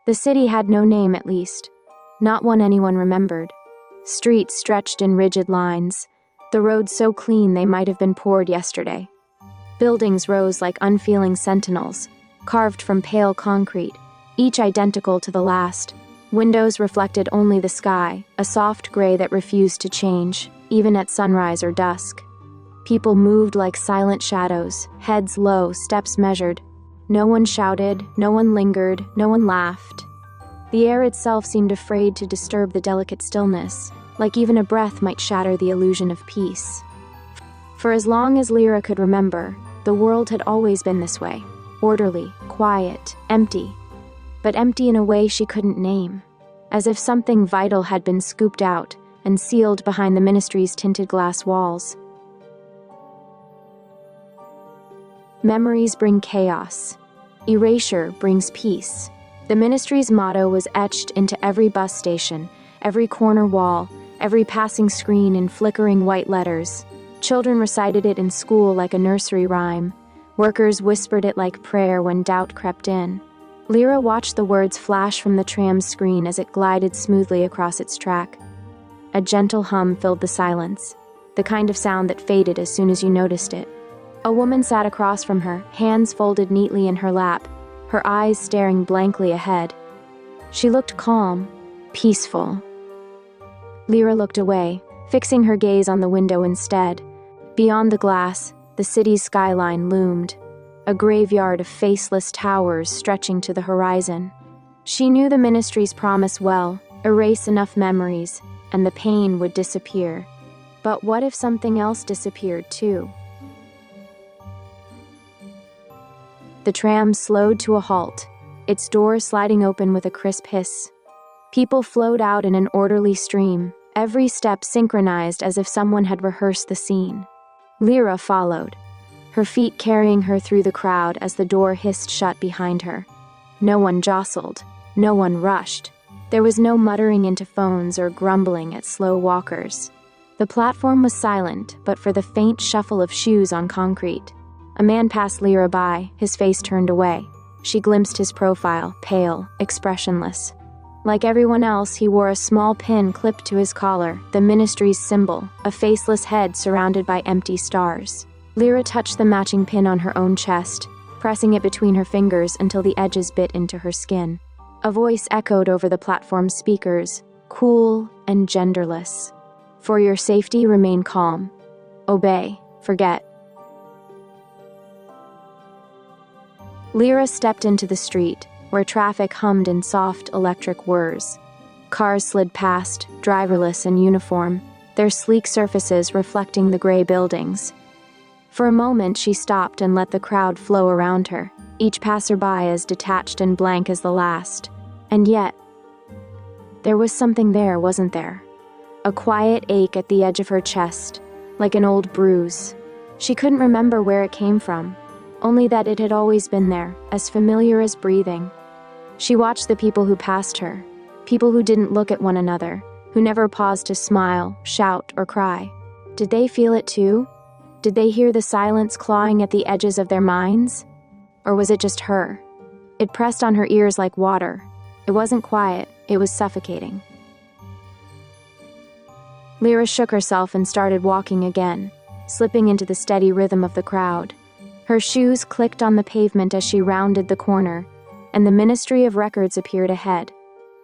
The city had no name, at least. Not one anyone remembered. Streets stretched in rigid lines, the roads so clean they might have been poured yesterday. Buildings rose like unfeeling sentinels, carved from pale concrete, each identical to the last. Windows reflected only the sky, a soft gray that refused to change, even at sunrise or dusk. People moved like silent shadows, heads low, steps measured. No one shouted, no one lingered, no one laughed. The air itself seemed afraid to disturb the delicate stillness, like even a breath might shatter the illusion of peace. For as long as Lyra could remember, the world had always been this way, orderly, quiet, empty. But empty in a way she couldn't name, as if something vital had been scooped out and sealed behind the ministry's tinted glass walls. Memories bring chaos. Erasure brings peace. The ministry's motto was etched into every bus station, every corner wall, every passing screen in flickering white letters. Children recited it in school like a nursery rhyme. Workers whispered it like prayer when doubt crept in. Lyra watched the words flash from the tram's screen as it glided smoothly across its track. A gentle hum filled the silence, the kind of sound that faded as soon as you noticed it. A woman sat across from her, hands folded neatly in her lap, her eyes staring blankly ahead. She looked calm, peaceful. Lyra looked away, fixing her gaze on the window instead. Beyond the glass, the city's skyline loomed, a graveyard of faceless towers stretching to the horizon. She knew the ministry's promise well, erase enough memories, and the pain would disappear. But what if something else disappeared too? The tram slowed to a halt, its doors sliding open with a crisp hiss. People flowed out in an orderly stream, every step synchronized as if someone had rehearsed the scene. Lyra followed, her feet carrying her through the crowd as the door hissed shut behind her. No one jostled, no one rushed. There was no muttering into phones or grumbling at slow walkers. The platform was silent, but for the faint shuffle of shoes on concrete. A man passed Lyra by, his face turned away. She glimpsed his profile, pale, expressionless. Like everyone else, he wore a small pin clipped to his collar, the ministry's symbol, a faceless head surrounded by empty stars. Lyra touched the matching pin on her own chest, pressing it between her fingers until the edges bit into her skin. A voice echoed over the platform's speakers, cool and genderless. For your safety, remain calm. Obey, forget. Lyra stepped into the street, where traffic hummed in soft electric whirs. Cars slid past, driverless and uniform, their sleek surfaces reflecting the gray buildings. For a moment, she stopped and let the crowd flow around her, each passerby as detached and blank as the last. And yet, there was something there, wasn't there? A quiet ache at the edge of her chest, like an old bruise. She couldn't remember where it came from, only that it had always been there, as familiar as breathing. She watched the people who passed her, people who didn't look at one another, who never paused to smile, shout, or cry. Did they feel it too? Did they hear the silence clawing at the edges of their minds? Or was it just her? It pressed on her ears like water. It wasn't quiet, it was suffocating. Lyra shook herself and started walking again, slipping into the steady rhythm of the crowd. Her shoes clicked on the pavement as she rounded the corner, and the Ministry of Records appeared ahead.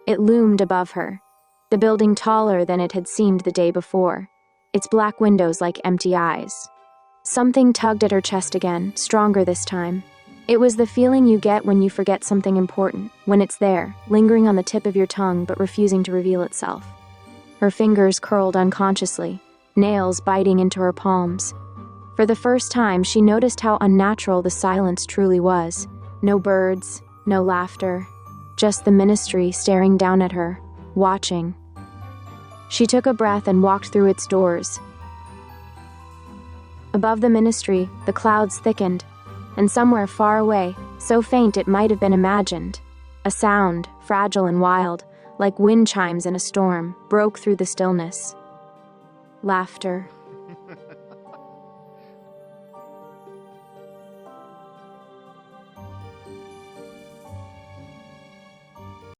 It loomed above her, the building taller than it had seemed the day before, its black windows like empty eyes. Something tugged at her chest again, stronger this time. It was the feeling you get when you forget something important, when it's there, lingering on the tip of your tongue but refusing to reveal itself. Her fingers curled unconsciously, nails biting into her palms. For the first time, she noticed how unnatural the silence truly was. No birds, no laughter, just the ministry staring down at her, watching. She took a breath and walked through its doors. Above the ministry, the clouds thickened, and somewhere far away, so faint it might have been imagined, a sound, fragile and wild, like wind chimes in a storm, broke through the stillness. Laughter,